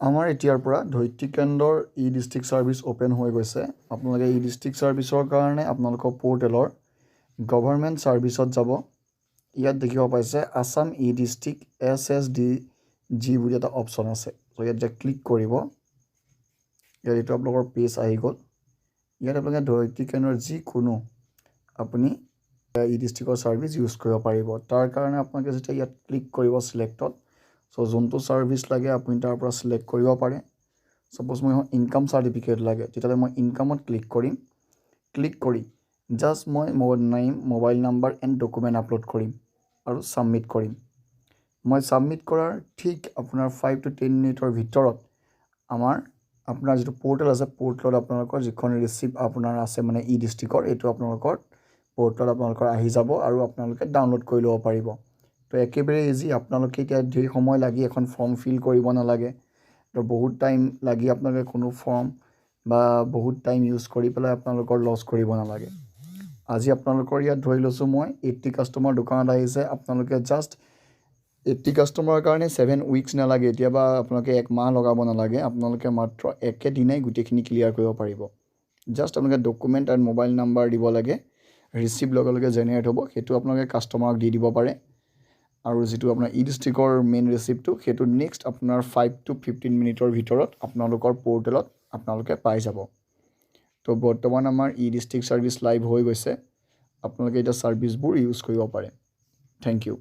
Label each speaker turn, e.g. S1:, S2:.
S1: আমাৰ এতিয়াৰ পৰা ধৈৰ্য্য কেন্দ্ৰৰ ই-ডিষ্ট্ৰিক্ট ছাৰ্ভিচ অ'পেন হৈ গৈছে। আপোনালোকে ই-ডিষ্ট্ৰিক্ট ছাৰ্ভিচৰ কাৰণে আপোনালোকৰ পৰ্টেলৰ গভৰ্ণমেণ্ট ছাৰ্ভিচত যাব। ইয়াত দেখিব পাইছে আছাম ই-ডিষ্ট্ৰিক্ট SSDG বুলি এটা অপশ্যন আছে। ত' ইয়াত যে ক্লিক কৰিব, ইয়াত এইটো আপোনালোকৰ পেজ আহি গ'ল। ইয়াত আপোনালোকে ধৈৰ্য্য কেন্দ্ৰৰ যিকোনো আপুনি ই-ডিষ্ট্ৰিক্টৰ ছাৰ্ভিচ ইউজ কৰিব পাৰিব। তাৰ কাৰণে আপোনালোকে যেতিয়া ইয়াত ক্লিক কৰিব ছিলেক্টত, চ' যোনটো ছাৰ্ভিচ লাগে আপুনি তাৰ পৰা ছিলেক্ট কৰিব পাৰে। ছাপ'জ মই ইনকাম চাৰ্টিফিকেট লাগে, তেতিয়াহ'লে মই ইনকামত ক্লিক কৰিম। ক্লিক কৰি জাষ্ট মই মোৰ name, mobile number and document upload কৰিম আৰু ছাবমিট কৰিম। মই ছাবমিট কৰাৰ ঠিক আপোনাৰ 5 to 10 মিনিটৰ ভিতৰত আপোনাৰ যিটো পৰ্টেল আছে, পৰ্টেলত আপোনালোকৰ যিখন ৰিচিপ্ট আপোনাৰ আছে মানে ই-ডিষ্ট্ৰিক্টৰ, এইটো আপোনালোকৰ পৰ্টেলত আপোনালোকৰ আহি যাব আৰু আপোনালোকে ডাউনলোড কৰি ল'ব পাৰিব। তো একেবাৰে ইজি। আপোনালোকে এতিয়া ধেৰ সময় লাগি এখন ফৰ্ম ফিল কৰিব নালাগে। তো বহুত টাইম লাগি আপোনালোকে কোনো ফৰ্ম বা বহুত টাইম ইউজ কৰি পেলাই আপোনালোকৰ লছ কৰিব নালাগে। আজি আপোনালোকৰ ইয়াত ধৰি লৈছোঁ মই 80 কাষ্টমাৰ দোকানত আহিছে। আপোনালোকে জাষ্ট 80 কাষ্টমাৰৰ কাৰণে 7 উইকছ নালাগে, এতিয়াবা আপোনালোকে 1 মাহ লগাব নালাগে। আপোনালোকে মাত্ৰ একেদিনাই গোটেইখিনি ক্লিয়াৰ কৰিব পাৰিব। জাষ্ট আপোনালোকে ডকুমেণ্ট আৰু মোবাইল নাম্বাৰ দিব লাগে। ৰিচিপ্ট লগে লগে জেনেৰেট হ'ব, সেইটো আপোনালোকে কাষ্টমাৰক দি দিব পাৰে। আৰু যিটো আপোনাৰ ই-ডিষ্ট্ৰিক্টৰ মেইন ৰিচিপ্টটো, সেইটো নেক্সট আপোনাৰ 5 to 15 মিনিটৰ ভিতৰত আপোনালোকৰ পৰ্টেলত আপোনালোকে পাই যাব। তো বৰ্তমান আমাৰ ই-ডিষ্ট্ৰিক্ট ছাৰ্ভিচ লাইভ হৈ গৈছে। আপোনালোকে এতিয়া ছাৰ্ভিচবোৰ ইউজ কৰিব পাৰে। Thank U.